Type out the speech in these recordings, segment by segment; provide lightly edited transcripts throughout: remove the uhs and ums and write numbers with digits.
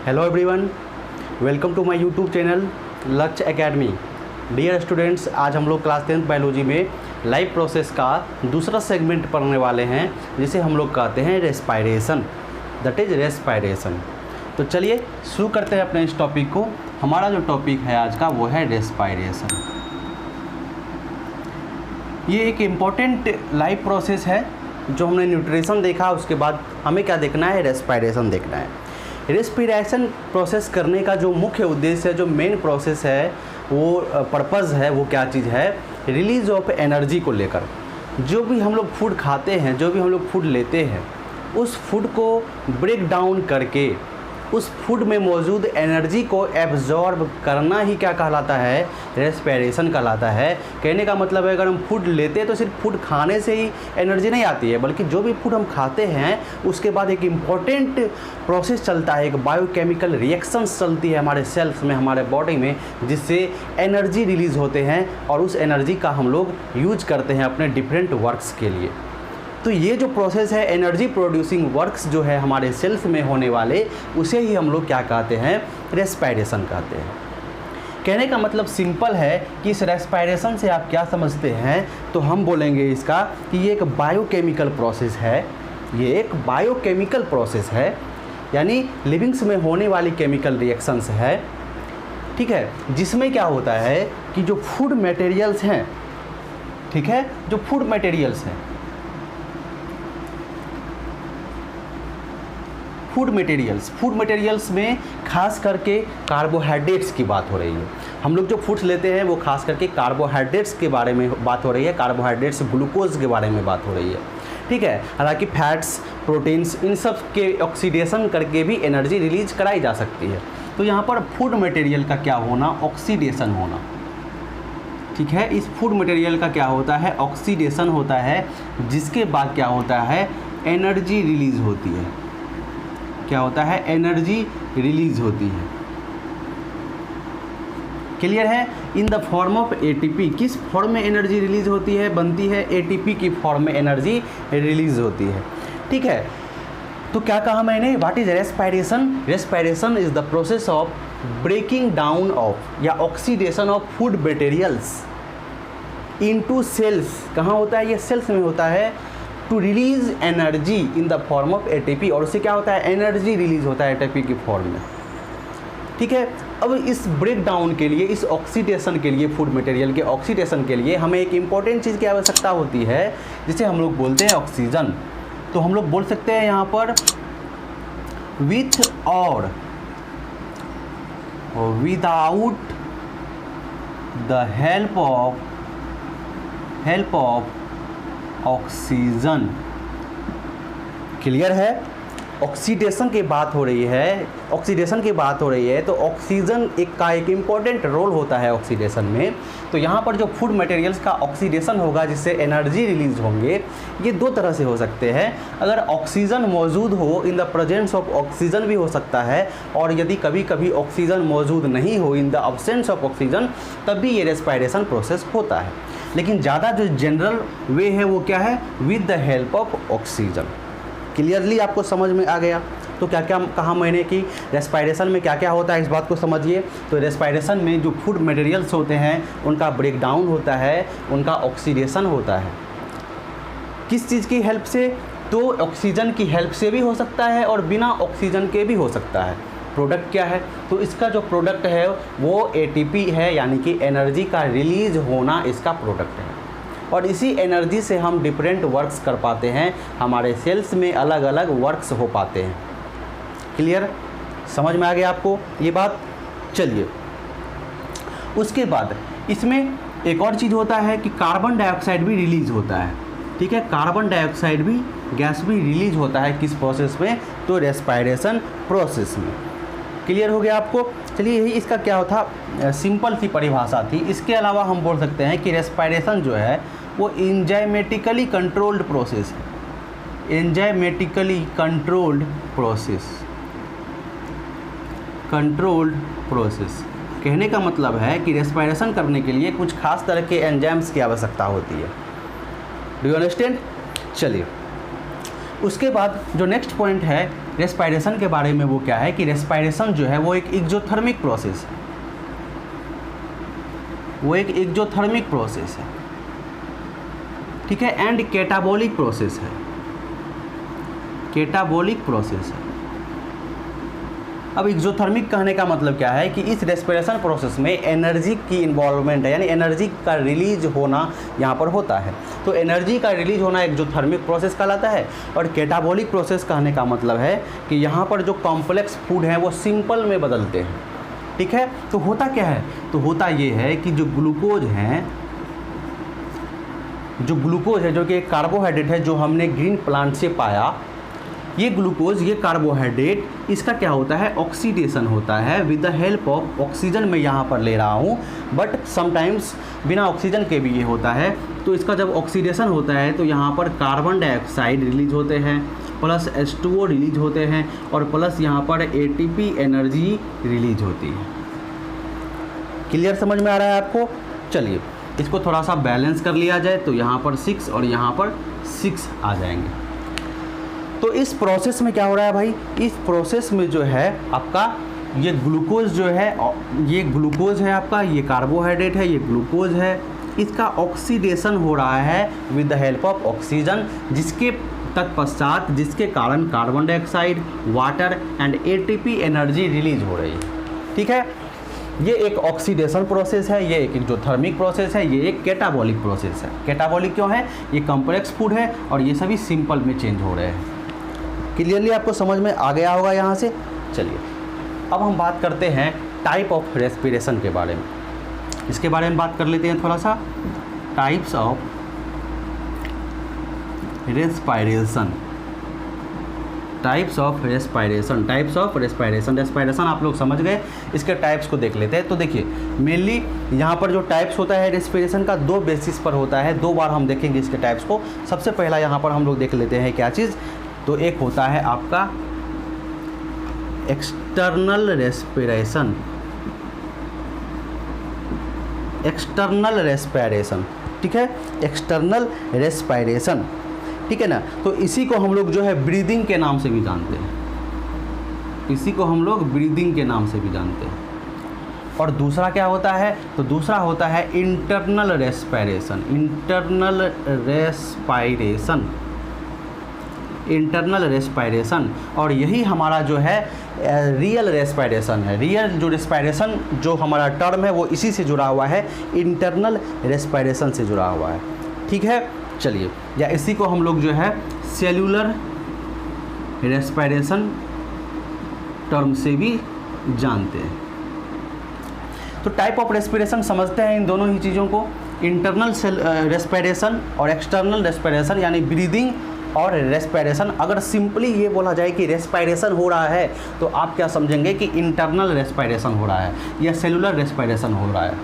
Hello everyone, welcome to my YouTube channel Lakshya academy. Dear students, आज हम लोग class 10th biology में life process का दूसरा सेगमेंट पढ़ने वाले हैं, जिसे हम लोग कहते हैं रेस्पायरेशन, दैट इज़ रेस्पायरेशन। तो चलिए शुरू करते हैं अपने इस टॉपिक को। हमारा जो टॉपिक है आज का वो है रेस्पायरेशन। ये एक इम्पॉर्टेंट लाइफ प्रोसेस है। जो हमने न्यूट्रिशन देखा, उसके बाद हमें क्या देखना है, रेस्पायरेशन देखना है। रेस्पिरेशन प्रोसेस करने का जो मुख्य उद्देश्य है, जो मेन प्रोसेस है, वो पर्पज़ है, वो क्या चीज़ है, रिलीज़ ऑफ एनर्जी को लेकर। जो भी हम लोग फूड खाते हैं, जो भी हम लोग फूड लेते हैं, उस फूड को ब्रेक डाउन करके उस फूड में मौजूद एनर्जी को एब्जॉर्ब करना ही क्या कहलाता है, रेस्पिरेशन कहलाता है। कहने का मतलब है, अगर हम फूड लेते हैं तो सिर्फ फूड खाने से ही एनर्जी नहीं आती है, बल्कि जो भी फूड हम खाते हैं उसके बाद एक इम्पॉर्टेंट प्रोसेस चलता है, एक बायोकेमिकल रिएक्शंस चलती है हमारे सेल्स में, हमारे बॉडी में, जिससे एनर्जी रिलीज़ होते हैं और उस एनर्जी का हम लोग यूज करते हैं अपने डिफरेंट वर्क्स के लिए। तो ये जो प्रोसेस है, एनर्जी प्रोड्यूसिंग वर्क्स जो है हमारे सेल्स में होने वाले, उसे ही हम लोग क्या कहते हैं, रेस्पिरेशन कहते हैं। कहने का मतलब सिंपल है कि इस रेस्पिरेशन से आप क्या समझते हैं, तो हम बोलेंगे इसका कि ये एक बायोकेमिकल प्रोसेस है। ये एक बायोकेमिकल प्रोसेस है, यानी लिविंग्स में होने वाली केमिकल रिएक्शंस है, ठीक है, जिसमें क्या होता है कि जो फूड मटेरियल्स हैं, ठीक है, जो फूड मटेरियल्स हैं, फूड मटेरियल्स में खास करके कार्बोहाइड्रेट्स की बात हो रही है। हम लोग जो फूड्स लेते हैं वो खास करके कार्बोहाइड्रेट्स के बारे में बात हो रही है, कार्बोहाइड्रेट्स ग्लूकोज के बारे में बात हो रही है, ठीक है। हालांकि फैट्स, प्रोटीन्स, इन सब के ऑक्सीडेशन करके भी एनर्जी रिलीज कराई जा सकती है। तो यहाँ पर फूड मटेरियल का क्या होना, ऑक्सीडेशन होना, ठीक है। इस फूड मटेरियल का क्या होता है, ऑक्सीडेशन होता है, जिसके बाद क्या होता है, एनर्जी रिलीज होती है। क्या होता है, एनर्जी रिलीज होती है। क्लियर है। इन द फॉर्म ऑफ एटीपी, किस फॉर्म में एनर्जी रिलीज होती है, बनती है, एटीपी की फॉर्म में एनर्जी रिलीज होती है, ठीक है। तो क्या कहा मैंने, what is respiration? Respiration is the process of breaking down of या oxidation of food materials into cells. कहाँ होता है, ये सेल्स में होता है, to release energy in the form of ATP, और उससे क्या होता है, एनर्जी रिलीज होता है एटीपी की फॉर्म में, ठीक है। अब इस ब्रेक डाउन के लिए, इस ऑक्सीडेशन के लिए, फूड मटेरियल के ऑक्सीडेशन के लिए हमें एक इम्पॉर्टेंट चीज़ की आवश्यकता होती है, जिसे हम लोग बोलते हैं ऑक्सीजन। तो हम लोग बोल सकते हैं यहाँ पर विथ और without the help of oxygen. Clear है। ऑक्सीडेशन की बात हो रही है, ऑक्सीडेशन की बात हो रही है, तो ऑक्सीजन एक इम्पॉर्टेंट रोल होता है ऑक्सीडेशन में। तो यहाँ पर जो फूड मटेरियल्स का ऑक्सीडेशन होगा, जिससे एनर्जी रिलीज होंगे, ये दो तरह से हो सकते हैं। अगर ऑक्सीजन मौजूद हो, in the presence of oxygen भी हो सकता है, और यदि कभी कभी ऑक्सीजन मौजूद नहीं हो, in the absence of oxygen, तब भी ये रेस्पिरेशन प्रोसेस होता है। लेकिन ज़्यादा जो जनरल वे है वो क्या है, with the help of oxygen. Clearly आपको समझ में आ गया। तो क्या क्या कहा मैंने कि रेस्पिरेशन में क्या क्या होता है, इस बात को समझिए। तो रेस्पिरेशन में जो फूड मटेरियल्स होते हैं उनका ब्रेक डाउन होता है, उनका ऑक्सीडेशन होता है। किस चीज़ की हेल्प से, तो ऑक्सीजन की हेल्प से भी हो सकता है और बिना ऑक्सीजन के भी हो सकता है। प्रोडक्ट क्या है, तो इसका जो प्रोडक्ट है वो एटीपी है, यानी कि एनर्जी का रिलीज होना इसका प्रोडक्ट है। और इसी एनर्जी से हम डिफरेंट वर्क्स कर पाते हैं, हमारे सेल्स में अलग अलग वर्क्स हो पाते हैं। क्लियर, समझ में आ गया आपको ये बात। चलिए, उसके बाद इसमें एक और चीज़ होता है कि कार्बन डाइऑक्साइड भी रिलीज होता है, ठीक है। कार्बन डाइऑक्साइड भी, गैस भी रिलीज होता है किस प्रोसेस में, तो रेस्पिरेशन प्रोसेस में। क्लियर हो गया आपको। चलिए, यही इसका क्या होता, सिंपल सी परिभाषा थी। इसके अलावा हम बोल सकते हैं कि रेस्पिरेशन जो है वो एंजाइमेटिकली कंट्रोल्ड प्रोसेस है। एंजाइमेटिकली कंट्रोल्ड प्रोसेस कहने का मतलब है कि रेस्पिरेशन करने के लिए कुछ खास तरह के एंजाइम्स की आवश्यकता होती है। Do you understand. चलिए, उसके बाद जो नेक्स्ट पॉइंट है रेस्पायरेशन के बारे में, वो क्या है कि रेस्पायरेशन जो है वो एक एक्सोथर्मिक प्रोसेस है, वो एक एक्सोथर्मिक प्रोसेस है, ठीक है, एंड कैटाबॉलिक प्रोसेस है, कैटाबॉलिक प्रोसेस है। अब एक्सोथर्मिक कहने का मतलब क्या है कि इस रेस्पिरेशन प्रोसेस में एनर्जी की इन्वॉल्वमेंट है, यानी एनर्जी का रिलीज होना यहाँ पर होता है। तो एनर्जी का रिलीज होना एक्सोथर्मिक प्रोसेस कहलाता है। और कैटाबॉलिक प्रोसेस कहने का मतलब है कि यहाँ पर जो कॉम्प्लेक्स फूड हैं वो सिंपल में बदलते हैं, ठीक है। तो होता क्या है, तो होता ये है कि जो ग्लूकोज है, जो कि एक कार्बोहाइड्रेट है जो हमने ग्रीन प्लांट से पाया, ये ग्लूकोज, ये कार्बोहाइड्रेट, इसका क्या होता है, ऑक्सीडेशन होता है with the help of oxygen. मैं यहाँ पर ले रहा हूँ, बट समटाइम्स बिना ऑक्सीजन के भी ये होता है। तो इसका जब ऑक्सीडेशन होता है तो यहाँ पर कार्बन डाइऑक्साइड रिलीज होते हैं, प्लस H2O रिलीज होते हैं, और प्लस यहाँ पर ATP एनर्जी रिलीज होती है। क्लियर समझ में आ रहा है आपको? चलिए इसको थोड़ा सा बैलेंस कर लिया जाए तो यहाँ पर 6 और यहाँ पर 6 आ जाएंगे। तो इस प्रोसेस में क्या हो रहा है भाई, इस प्रोसेस में जो है आपका ये ग्लूकोज जो है, ये ग्लूकोज है आपका, ये कार्बोहाइड्रेट है, ये ग्लूकोज है, इसका ऑक्सीडेशन हो रहा है with the help of oxygen, जिसके तत्पश्चात, जिसके कारण carbon dioxide, water and ATP energy release हो रही है, ठीक है। ये एक ऑक्सीडेशन प्रोसेस है, ये एक एक्सोथर्मिक प्रोसेस है, ये एक कैटाबॉलिक प्रोसेस है। कैटाबॉलिक क्यों है, ये कॉम्प्लेक्स फूड है और ये सभी सिंपल में चेंज हो रहे हैं। क्लियरली आपको समझ में आ गया होगा यहाँ से। चलिए अब हम बात करते हैं टाइप ऑफ रेस्पिरेशन के बारे में, इसके बारे में बात कर लेते हैं थोड़ा सा। Types of respiration, types of respiration, types of respiration. Respiration आप लोग समझ गए, इसके टाइप्स को देख लेते हैं। तो देखिए मेनली यहाँ पर जो टाइप्स होता है रेस्पिरेशन का 2 बेसिस पर होता है, 2 बार हम देखेंगे इसके टाइप्स को। सबसे पहला यहाँ पर हम लोग देख लेते हैं क्या चीज़, तो एक होता है आपका एक्सटर्नल रेस्पिरेशन, एक्सटर्नल रेस्पिरेशन, ठीक है, एक्सटर्नल रेस्पिरेशन, ठीक है ना। तो इसी को हम लोग जो है ब्रीदिंग के नाम से भी जानते हैं, इसी को हम लोग ब्रीदिंग के नाम से भी जानते हैं। और दूसरा क्या होता है, तो दूसरा होता है internal respiration, internal respiration, internal respiration. और यही हमारा जो है रियल रेस्पिरेशन है। रियल जो रेस्पिरेशन जो हमारा टर्म है वो इसी से जुड़ा हुआ है, इंटरनल रेस्पिरेशन से जुड़ा हुआ है, ठीक है। चलिए, या इसी को हम लोग जो है सेल्यूलर रेस्पिरेशन टर्म से भी जानते हैं। तो टाइप ऑफ रेस्पिरेशन समझते हैं इन दोनों ही चीज़ों को, इंटरनल रेस्पिरेशन और एक्सटर्नल रेस्पिरेशन, यानी ब्रीदिंग और रेस्पिरेशन। अगर सिंपली ये बोला जाए कि रेस्पिरेशन हो रहा है तो आप क्या समझेंगे कि इंटरनल रेस्पिरेशन हो रहा है या सेलुलर रेस्पिरेशन हो रहा है,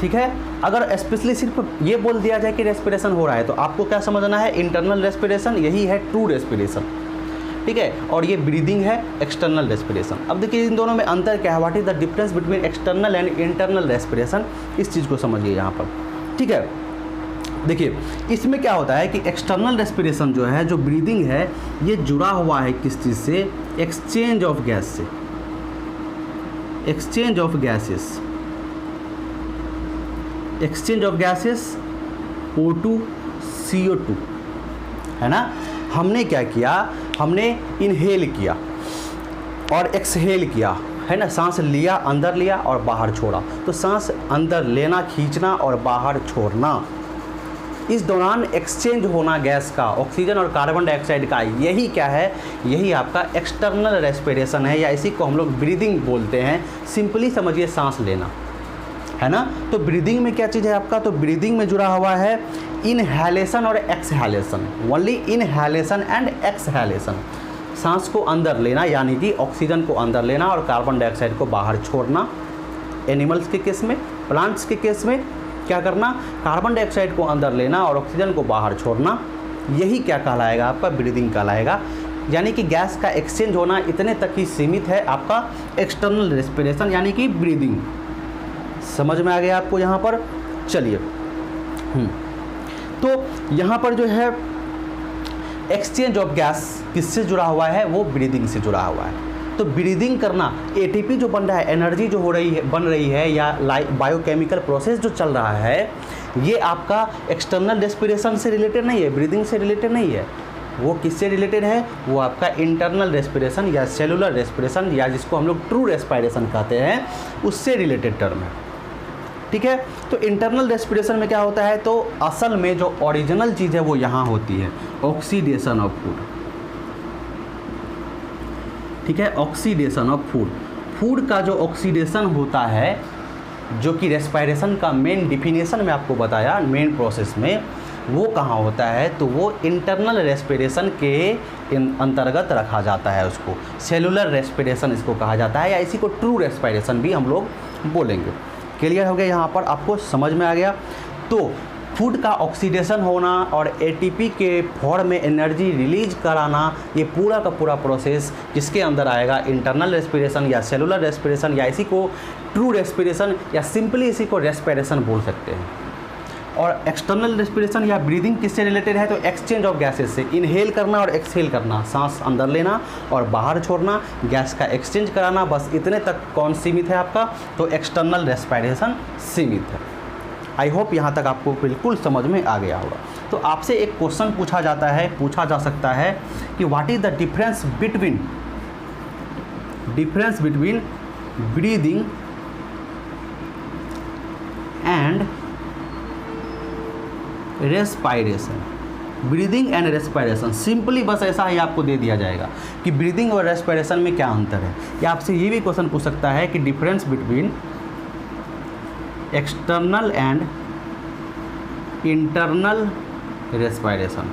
ठीक है। अगर स्पेशली सिर्फ ये बोल दिया जाए कि रेस्पिरेशन हो रहा है तो आपको क्या समझना है, इंटरनल रेस्पिरेशन यही है ट्रू रेस्पिरेशन, ठीक है, और ये ब्रीदिंग है एक्सटर्नल रेस्पिरेशन। अब देखिए इन दोनों में अंतर क्या है, what is the difference between external and internal respiration, इस चीज़ को समझिए यहाँ पर, ठीक है। देखिए इसमें क्या होता है कि एक्सटर्नल रेस्पिरेशन जो है, जो ब्रीदिंग है, ये जुड़ा हुआ है किस चीज़ से, एक्सचेंज ऑफ गैस से, exchange of gases, exchange of gases O2 CO2, है ना। हमने क्या किया, हमने इनहेल किया और एक्सहेल किया, है ना, सांस लिया, अंदर लिया और बाहर छोड़ा। तो सांस अंदर लेना, खींचना और बाहर छोड़ना, इस दौरान एक्सचेंज होना गैस का, ऑक्सीजन और कार्बन डाइऑक्साइड का, यही क्या है, यही आपका एक्सटर्नल रेस्पिरेशन है, या इसी को हम लोग ब्रीदिंग बोलते हैं। सिंपली समझिए सांस लेना, है ना। तो ब्रीदिंग में क्या चीज़ है आपका, तो ब्रीदिंग में जुड़ा हुआ है इनहेलेशन और exhalation, only inhalation and exhalation. सांस को अंदर लेना यानी कि ऑक्सीजन को अंदर लेना और कार्बन डाइऑक्साइड को बाहर छोड़ना। एनिमल्स के केस में, प्लांट्स के केस में क्या करना, कार्बन डाइऑक्साइड को अंदर लेना और ऑक्सीजन को बाहर छोड़ना, यही क्या कहलाएगा, आपका ब्रीदिंग कहलाएगा। यानी कि गैस का एक्सचेंज होना इतने तक ही सीमित है आपका एक्सटर्नल रेस्पिरेशन यानी कि ब्रीदिंग। समझ में आ गया आपको यहाँ पर? चलिए तो यहाँ पर जो है एक्सचेंज ऑफ गैस किससे जुड़ा हुआ है, वो ब्रीदिंग से जुड़ा हुआ है। तो ब्रीदिंग करना, एटीपी जो बन रहा है, एनर्जी जो बन रही है या बायोकेमिकल प्रोसेस जो चल रहा है, ये आपका एक्सटर्नल रेस्पिरेशन से रिलेटेड नहीं है, ब्रीदिंग से रिलेटेड नहीं है। वो किससे रिलेटेड है, वो आपका इंटरनल रेस्पिरेशन या सेलुलर रेस्पिरेशन या जिसको हम लोग ट्रू रेस्पिरेशन कहते हैं, उससे रिलेटेड टर्म है। ठीक है, तो इंटरनल रेस्पिरेशन में क्या होता है, तो असल में जो ओरिजिनल चीज़ है वो यहाँ होती है, ऑक्सीडेशन ऑफ फूड। ठीक है, ऑक्सीडेशन ऑफ फूड। फूड का जो ऑक्सीडेशन होता है, जो कि रेस्पिरेशन का मेन डिफिनेशन में आपको बताया, मेन प्रोसेस में वो कहाँ होता है, तो वो इंटरनल रेस्पिरेशन के अंतर्गत रखा जाता है। उसको सेलुलर रेस्पिरेशन इसको कहा जाता है, या इसी को ट्रू रेस्पिरेशन भी हम लोग बोलेंगे। क्लियर हो गया, यहाँ पर आपको समझ में आ गया। तो फूड का ऑक्सीडेशन होना और एटीपी के फॉर्म में एनर्जी रिलीज कराना, ये पूरा का पूरा प्रोसेस किसके अंदर आएगा, इंटरनल रेस्पिरेशन या सेलुलर रेस्पिरेशन, या इसी को ट्रू रेस्पिरेशन या सिंपली इसी को रेस्पिरेशन बोल सकते हैं। और एक्सटर्नल रेस्पिरेशन या ब्रीदिंग किससे रिलेटेड है, तो एक्सचेंज ऑफ गैसेस से, इनहेल करना और एक्सहेल करना, सांस अंदर लेना और बाहर छोड़ना, गैस का एक्सचेंज कराना, बस इतने तक कौन सीमित है आपका, तो एक्सटर्नल रेस्पिरेशन सीमित है। आई होप यहाँ तक आपको बिल्कुल समझ में आ गया होगा। तो आपसे एक क्वेश्चन पूछा जा सकता है कि what is the difference between breathing and respiration. Breathing and respiration, simply बस ऐसा ही आपको दे दिया जाएगा कि ब्रीदिंग और रेस्पिरेशन में क्या अंतर है। या आपसे ये भी क्वेश्चन पूछ सकता है कि difference between external and internal respiration,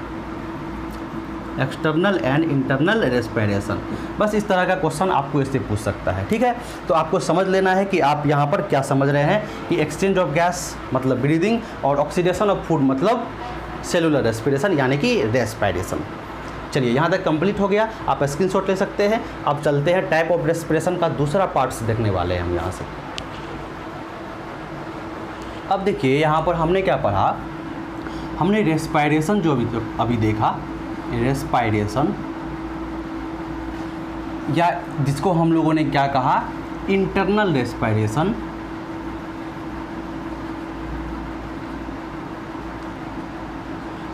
external and internal respiration, बस इस तरह का क्वेश्चन आपको इससे पूछ सकता है। ठीक है, तो आपको समझ लेना है कि आप यहाँ पर क्या समझ रहे हैं कि एक्सचेंज ऑफ गैस मतलब ब्रीदिंग और ऑक्सीडेशन ऑफ फूड मतलब सेलुलर रेस्पिरेशन यानी कि रेस्पिरेशन। चलिए, यहाँ तक कंप्लीट हो गया, आप स्क्रीनशॉट ले सकते हैं। अब चलते हैं टाइप ऑफ रेस्पिरेशन का दूसरा पार्ट्स देखने वाले हैं हम यहाँ से। अब देखिए, यहाँ पर हमने क्या पढ़ा, हमने रेस्पिरेशन जो अभी देखा, रेस्पिरेशन या जिसको हम लोगों ने क्या कहा, इंटरनल रेस्पिरेशन,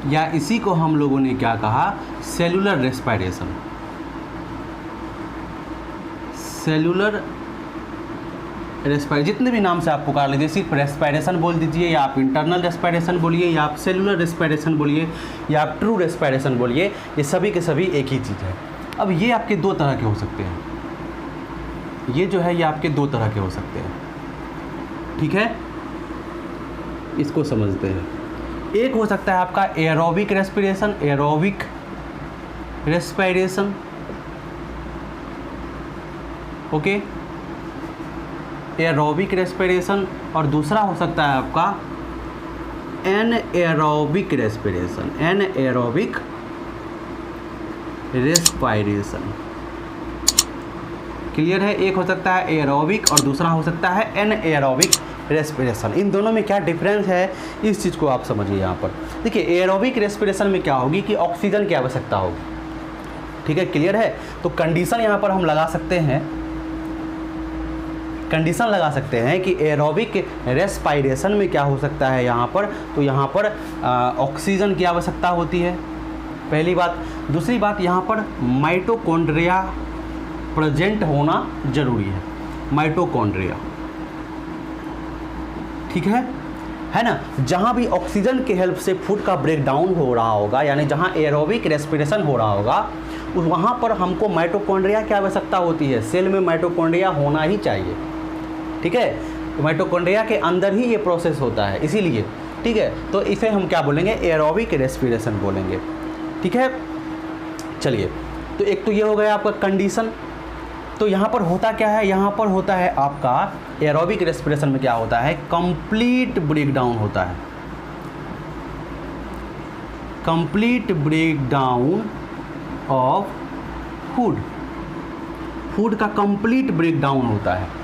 या इसी को हम लोगों ने क्या कहा, सेलुलर रेस्पिरेशन। सेलुलर रेस्पिरेशन, जितने भी नाम से आप पुकार लीजिए, सिर्फ रेस्पिरेशन बोल दीजिए, या आप इंटरनल रेस्पिरेशन बोलिए, या आप सेलुलर रेस्पिरेशन बोलिए, या आप ट्रू रेस्पिरेशन बोलिए, ये सभी के सभी एक ही चीज़ है। अब ये आपके दो तरह के हो सकते हैं, ये जो है ये आपके दो तरह के हो सकते हैं। ठीक है, इसको समझते हैं। एक हो सकता है आपका aerobic respiration, aerobic respiration, okay, aerobic respiration, और दूसरा हो सकता है आपका anaerobic respiration, anaerobic respiration. Clear है, एक हो सकता है एरोबिक और दूसरा हो सकता है एनएरोबिक रेस्पिरेशन। इन दोनों में क्या डिफरेंस है, इस चीज़ को आप समझिए। यहाँ पर देखिए, एरोबिक रेस्पिरेशन में क्या होगी कि ऑक्सीजन की आवश्यकता होगी। ठीक है, क्लियर है। तो कंडीशन यहाँ पर हम लगा सकते हैं, कंडीशन लगा सकते हैं कि एरोबिक रेस्पिरेशन में क्या हो सकता है यहाँ पर, तो यहाँ पर ऑक्सीजन की आवश्यकता होती है, पहली बात। दूसरी बात, यहाँ पर माइटोकॉन्ड्रिया प्रेजेंट होना जरूरी है, माइटोकॉन्ड्रिया। ठीक है ना। जहाँ भी ऑक्सीजन के हेल्प से फूड का ब्रेक डाउन हो रहा होगा, यानी जहाँ एरोबिक रेस्पिरेशन हो रहा होगा, वहाँ पर हमको माइटोकॉन्ड्रिया की आवश्यकता होती है। सेल में माइटोकॉन्ड्रिया होना ही चाहिए। ठीक है, तो माइटोकॉन्ड्रिया के अंदर ही ये प्रोसेस होता है, इसीलिए। ठीक है, तो इसे हम क्या बोलेंगे, एरोबिक रेस्पिरेशन बोलेंगे। ठीक है, चलिए, तो एक तो ये हो गया आपका कंडीशन। तो यहाँ पर होता क्या है, यहाँ पर होता है आपका एरोबिक रेस्पिरेशन में क्या होता है, कंप्लीट ब्रेक डाउन होता है, complete break down of food, food का कंप्लीट ब्रेक डाउन होता है,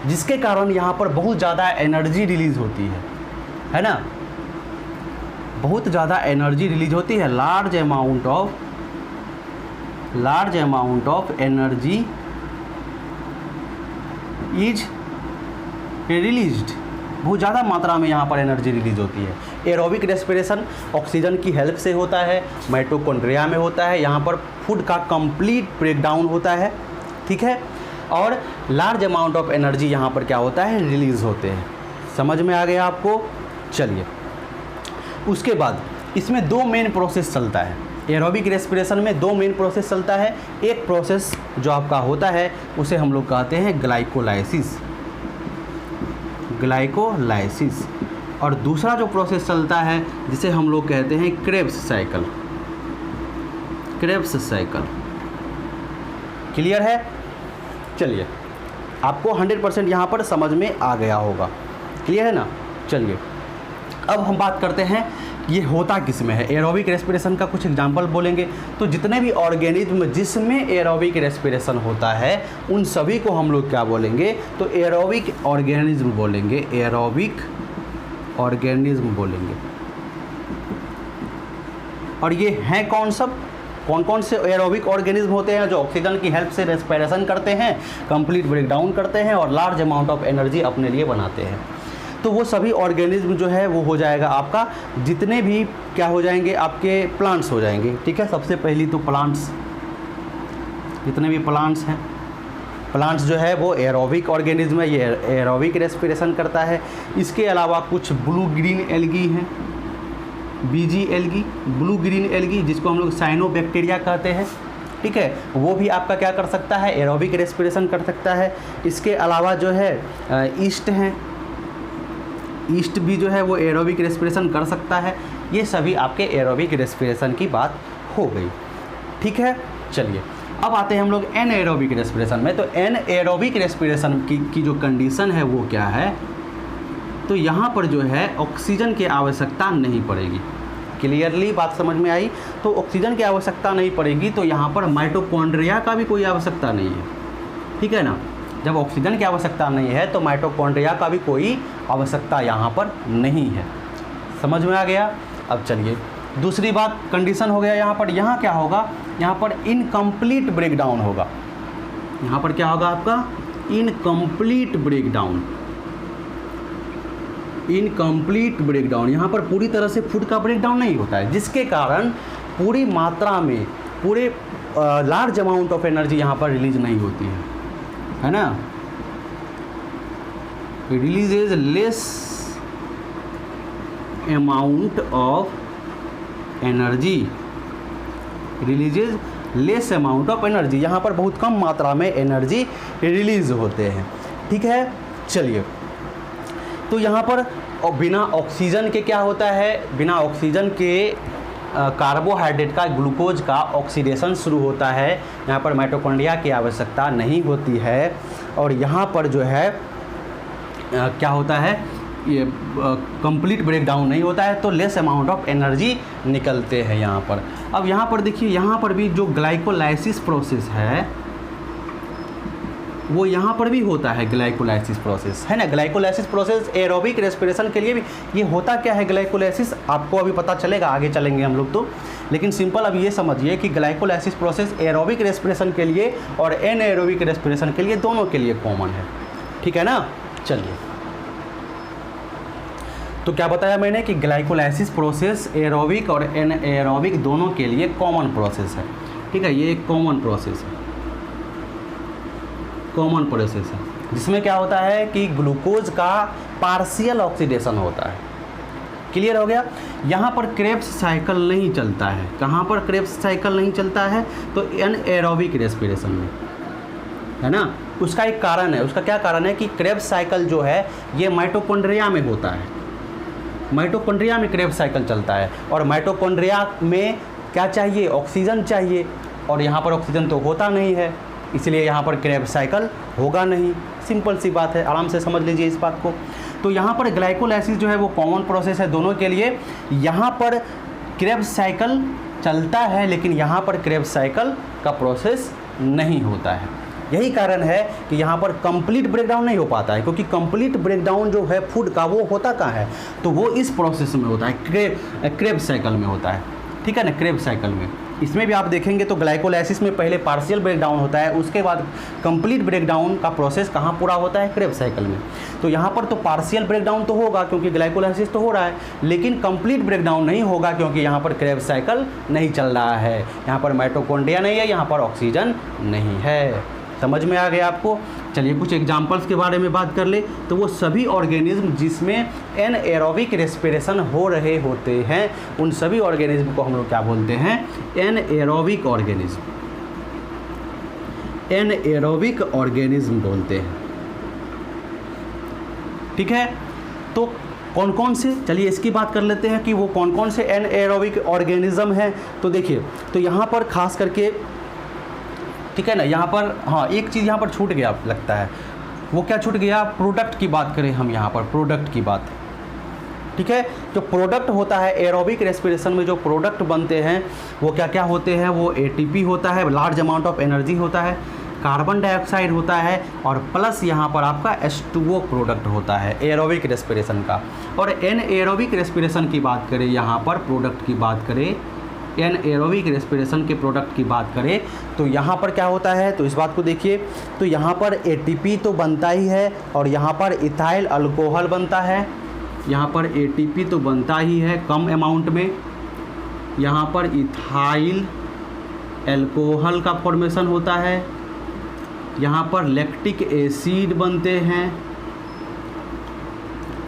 जिसके कारण यहाँ पर बहुत ज़्यादा एनर्जी रिलीज होती है ना, बहुत ज़्यादा एनर्जी रिलीज होती है, large amount of large amount of energy is released, बहुत ज़्यादा मात्रा में यहाँ पर एनर्जी रिलीज होती है। एरोबिक रेस्पिरेशन ऑक्सीजन की हेल्प से होता है, माइटोकॉन्ड्रिया में होता है, यहाँ पर फूड का कंप्लीट ब्रेकडाउन होता है, ठीक है, और लार्ज अमाउंट ऑफ एनर्जी यहाँ पर क्या होता है, रिलीज़ होते हैं। समझ में आ गया आपको? चलिए, उसके बाद इसमें दो मेन प्रोसेस चलता है। एरोबिक रेस्पिरेशन में दो मेन प्रोसेस चलता है। एक प्रोसेस जो आपका होता है उसे हम लोग कहते हैं ग्लाइकोलाइसिस, ग्लाइकोलाइसिस, और दूसरा जो प्रोसेस चलता है जिसे हम लोग कहते हैं Krebs cycle, Krebs cycle. Clear है? चलिए, आपको 100% यहाँ पर समझ में आ गया होगा। क्लियर है ना? चलिए, अब हम बात करते हैं ये होता किस में है। एरोबिक रेस्पिरेशन का कुछ एग्जांपल बोलेंगे। तो जितने भी ऑर्गेनिज्म जिसमें एरोबिक रेस्पिरेशन होता है उन सभी को हम लोग क्या बोलेंगे, तो एरोबिक ऑर्गेनिज्म बोलेंगे, एरोबिक ऑर्गेनिज्म बोलेंगे। और ये हैं कौन सब, कौन कौन से एरोबिक ऑर्गेनिज्म होते हैं जो ऑक्सीजन की हेल्प से रेस्पिरेशन करते हैं, कंप्लीट ब्रेकडाउन करते हैं और लार्ज अमाउंट ऑफ एनर्जी अपने लिए बनाते हैं। तो वो सभी ऑर्गेनिज्म जो है वो हो जाएगा आपका, जितने भी क्या हो जाएंगे, आपके प्लांट्स हो जाएंगे। ठीक है, सबसे पहली तो प्लांट्स, जितने भी प्लांट्स हैं, प्लांट्स जो है वो एरोबिक ऑर्गेनिज्म है, ये एरोबिक रेस्पिरेशन करता है। इसके अलावा कुछ ब्लू ग्रीन एल्गी हैं, बीजी एल्गी, ब्लू ग्रीन एल्गी, जिसको हम लोग साइनोबैक्टीरिया कहते हैं। ठीक है, वो भी आपका क्या कर सकता है, एरोबिक रेस्पिरेशन कर सकता है। इसके अलावा जो है ईस्ट हैं, ईस्ट भी जो है वो एरोबिक रेस्पिरेशन कर सकता है। ये सभी आपके एरोबिक रेस्पिरेशन की बात हो गई। ठीक है, चलिए अब आते हैं हम लोग एनएरोबिक रेस्पिरेशन में। तो एनएरोबिक रेस्पिरेशन की जो कंडीशन है वो क्या है, तो यहाँ पर जो है ऑक्सीजन की आवश्यकता नहीं पड़ेगी। क्लियरली बात समझ में आई? तो ऑक्सीजन की आवश्यकता नहीं पड़ेगी, तो यहाँ पर माइटोकॉन्ड्रिया का भी कोई आवश्यकता नहीं है। ठीक है ना? जब ऑक्सीजन की आवश्यकता नहीं है तो माइटोकॉन्ड्रिया का भी कोई आवश्यकता यहाँ पर नहीं है। समझ में आ गया? अब चलिए दूसरी बात, कंडीशन हो गया यहाँ पर। यहाँ क्या होगा, यहाँ पर इनकम्प्लीट ब्रेकडाउन होगा। यहाँ पर क्या होगा आपका, इनकम्प्लीट ब्रेकडाउन, इनकम्प्लीट ब्रेकडाउन। यहाँ पर पूरी तरह से फूड का ब्रेकडाउन नहीं होता है, जिसके कारण पूरी मात्रा में पूरे लार्ज अमाउंट ऑफ एनर्जी यहाँ पर रिलीज नहीं होती है ना? Release is less amount of energy, releases less amount of energy. यहाँ पर बहुत कम मात्रा में एनर्जी रिलीज होते हैं। ठीक है, चलिए, तो यहाँ पर बिना ऑक्सीजन के क्या होता है, बिना ऑक्सीजन के कार्बोहाइड्रेट का, ग्लूकोज का ऑक्सीडेशन शुरू होता है। यहाँ पर माइटोकॉन्ड्रिया की आवश्यकता नहीं होती है। और यहाँ पर जो है क्या होता है, ये कंप्लीट ब्रेकडाउन नहीं होता है, तो लेस अमाउंट ऑफ एनर्जी निकलते हैं यहाँ पर। अब यहाँ पर देखिए, यहाँ पर भी जो ग्लाइकोलाइसिस प्रोसेस है वो यहाँ पर भी होता है, ग्लाइकोलाइसिस प्रोसेस है ना। ग्लाइकोलाइसिस प्रोसेस एरोबिक रेस्पिरेशन के लिए भी, ये होता क्या है ग्लाइकोलाइसिस, आपको अभी पता चलेगा, आगे चलेंगे हम लोग तो। लेकिन सिंपल अब ये समझिए कि ग्लाइकोलाइसिस प्रोसेस एरोबिक रेस्पिरेशन के लिए और एनएरोबिक रेस्पिरेशन के लिए, दोनों के लिए कॉमन है। ठीक है ना? चलिए, तो क्या बताया मैंने कि ग्लाइकोलाइसिस प्रोसेस एरोबिक और एनएरोबिक दोनों के लिए कॉमन प्रोसेस है। ठीक है, ये एक कॉमन प्रोसेस है, कॉमन प्रोसेस है, जिसमें क्या होता है कि ग्लूकोज का पार्शियल ऑक्सीडेशन होता है। क्लियर हो गया? यहाँ पर क्रेब्स साइकिल नहीं चलता है। कहाँ पर क्रेब्स साइकिल नहीं चलता है, तो एनएरोबिक रेस्पिरेशन में, है ना। उसका एक कारण है, उसका क्या कारण है कि क्रेब्स साइकिल जो है ये माइटोकॉन्ड्रिया में होता है। माइटोकॉन्ड्रिया में क्रेब्स साइकिल चलता है, और माइटोकॉन्ड्रिया में क्या चाहिए, ऑक्सीजन चाहिए, और यहाँ पर ऑक्सीजन तो होता नहीं है, इसलिए यहाँ पर क्रेब्स साइकिल होगा नहीं। सिंपल सी बात है, आराम से समझ लीजिए इस बात को। तो यहाँ पर ग्लाइकोलाइसिस जो है वो कॉमन प्रोसेस है दोनों के लिए। यहाँ पर क्रेब्स साइकिल चलता है, लेकिन यहाँ पर क्रेब्स साइकिल का प्रोसेस नहीं होता है। यही कारण है कि यहाँ पर कंप्लीट ब्रेकडाउन नहीं हो पाता है, क्योंकि कंप्लीट ब्रेकडाउन जो है फूड का वो होता कहाँ है, तो वो इस प्रोसेस में होता है, क्रेब्स साइकिल में होता है। ठीक है ना, क्रेब्स साइकिल में। इसमें भी आप देखेंगे तो ग्लाइकोलाइसिस में पहले पार्शियल ब्रेकडाउन होता है, उसके बाद कंप्लीट ब्रेकडाउन का प्रोसेस कहाँ पूरा होता है, क्रेब्स साइकिल में। तो यहाँ पर तो पार्शियल ब्रेकडाउन तो होगा क्योंकि ग्लाइकोलाइसिस तो हो रहा है, लेकिन कंप्लीट ब्रेकडाउन नहीं होगा क्योंकि यहाँ पर क्रेब्स साइकिल नहीं चल रहा है, यहाँ पर माइटोकॉन्ड्रिया नहीं है, यहाँ पर ऑक्सीजन नहीं है। समझ में आ गया आपको। चलिए कुछ एग्जांपल्स के बारे में बात कर ले, तो वो सभी ऑर्गेनिज्म जिसमें एनएरोबिक रेस्पिरेशन हो रहे होते हैं, उन सभी ऑर्गेनिज्म को हम लोग क्या बोलते हैं, एनएरोबिक ऑर्गेनिज्म, एनएरोबिक ऑर्गेनिज्म बोलते हैं। ठीक है, तो कौन कौन से, चलिए इसकी बात कर लेते हैं कि वो कौन कौन से एनएरोबिक ऑर्गेनिज्म हैं। तो देखिए, तो यहाँ पर खास करके, ठीक है ना, यहाँ पर हाँ एक चीज़ यहाँ पर छूट गया लगता है, वो क्या छूट गया, प्रोडक्ट की बात करें हम यहाँ पर, प्रोडक्ट की बात। ठीक है, जो प्रोडक्ट होता है एरोबिक रेस्पिरेशन में, जो प्रोडक्ट बनते हैं वो क्या क्या होते हैं, वो एटीपी होता है, लार्ज अमाउंट ऑफ एनर्जी होता है, कार्बन डाइऑक्साइड होता है, और प्लस यहाँ पर आपका H2O प्रोडक्ट होता है एरोबिक रेस्पिरेशन का। और एनएरोबिक रेस्पिरेशन की बात करें, यहाँ पर प्रोडक्ट की बात करें, एनएरोबिक रेस्पिरेशन के प्रोडक्ट की बात करें, तो यहाँ पर क्या होता है, तो इस बात को देखिए, तो यहाँ पर एटीपी तो बनता ही है, और यहाँ पर इथाइल अल्कोहल बनता है, यहाँ पर एटीपी तो बनता ही है कम अमाउंट में, यहाँ पर इथाइल अल्कोहल का फॉर्मेशन होता है, यहाँ पर लैक्टिक एसिड बनते हैं,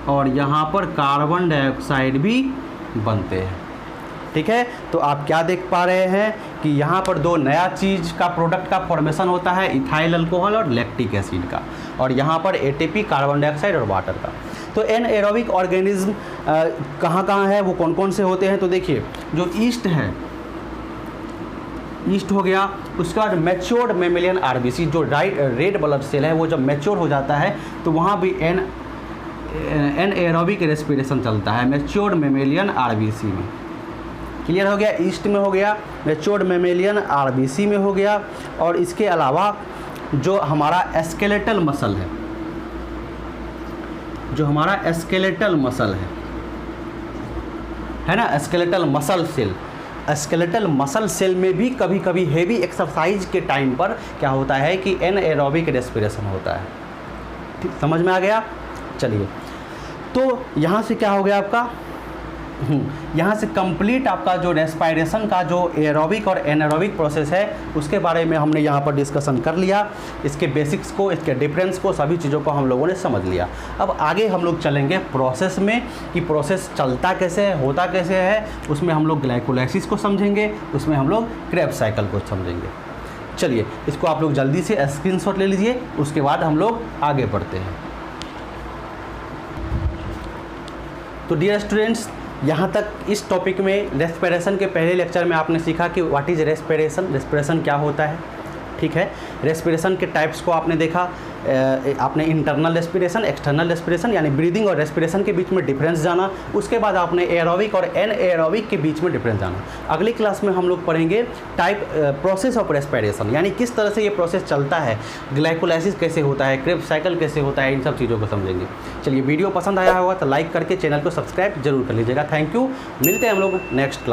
और यहाँ पर कार्बन डाइऑक्साइड भी बनते हैं। ठीक है, तो आप क्या देख पा रहे हैं कि यहाँ पर दो नया चीज़ का प्रोडक्ट का फॉर्मेशन होता है, इथाइल अल्कोहल और लैक्टिक एसिड का, और यहाँ पर एटीपी, कार्बन डाइऑक्साइड और वाटर का। तो एनएरोबिक ऑर्गेनिज्म कहाँ कहाँ है, वो कौन कौन से होते हैं, तो देखिए जो ईस्ट है, ईस्ट हो गया, उसके बाद मैच्योर्ड मेमेलियन आरबीसी, जो रेड ब्लड सेल है वो जब मैच्योर हो जाता है तो वहाँ भी एनएरोबिक रेस्पिरेशन चलता है, मैच्योर्ड मेमेलियन आरबीसी में। क्लियर हो गया, ईस्ट में हो गया, मैच्योर्ड मेमेलियन आरबीसी में हो गया। और इसके अलावा जो हमारा एस्केलेटल मसल है, जो हमारा एस्केलेटल मसल है ना, skeletal muscle cell, skeletal muscle cell में भी कभी कभी हेवी एक्सरसाइज के टाइम पर क्या होता है कि एनएरोबिक रेस्पिरेशन होता है। ठीक, समझ में आ गया। चलिए, तो यहाँ से क्या हो गया आपका, यहाँ से कंप्लीट आपका जो रेस्पिरेशन का जो एरोबिक और एनारोबिक प्रोसेस है उसके बारे में हमने यहाँ पर डिस्कशन कर लिया, इसके बेसिक्स को, इसके डिफरेंस को, सभी चीज़ों को हम लोगों ने समझ लिया। अब आगे हम लोग चलेंगे प्रोसेस में कि प्रोसेस चलता कैसे है, होता कैसे है, उसमें हम लोग ग्लाइकोलाइसिस को समझेंगे, उसमें हम लोग क्रेब्स साइकिल को समझेंगे। चलिए, इसको आप लोग जल्दी से स्क्रीनशॉट ले लीजिए, उसके बाद हम लोग आगे बढ़ते हैं। तो डियर स्टूडेंट्स, यहाँ तक इस टॉपिक में रेस्पिरेशन के पहले लेक्चर में आपने सीखा कि व्हाट इज़ रेस्पिरेशन, रेस्पिरेशन क्या होता है। ठीक है, रेस्पिरेशन के टाइप्स को आपने देखा, आपने इंटरनल रेस्पिरेशन, एक्सटर्नल रेस्पिरेशन यानी ब्रीदिंग और रेस्पिरेशन के बीच में डिफरेंस जाना, उसके बाद आपने एरोबिक और एनएरोबिक के बीच में डिफरेंस जाना। अगली क्लास में हम लोग पढ़ेंगे टाइप प्रोसेस ऑफ रेस्पिरेशन, यानी किस तरह से ये प्रोसेस चलता है, ग्लाइकोलाइसिस कैसे होता है, क्रेब्स साइकिल कैसे होता है, इन सब चीज़ों को समझेंगे। चलिए, वीडियो पसंद आया होगा तो लाइक करके चैनल को सब्सक्राइब जरूर कर लीजिएगा। थैंक यू, मिलते हैं हम लोग नेक्स्ट क्लास।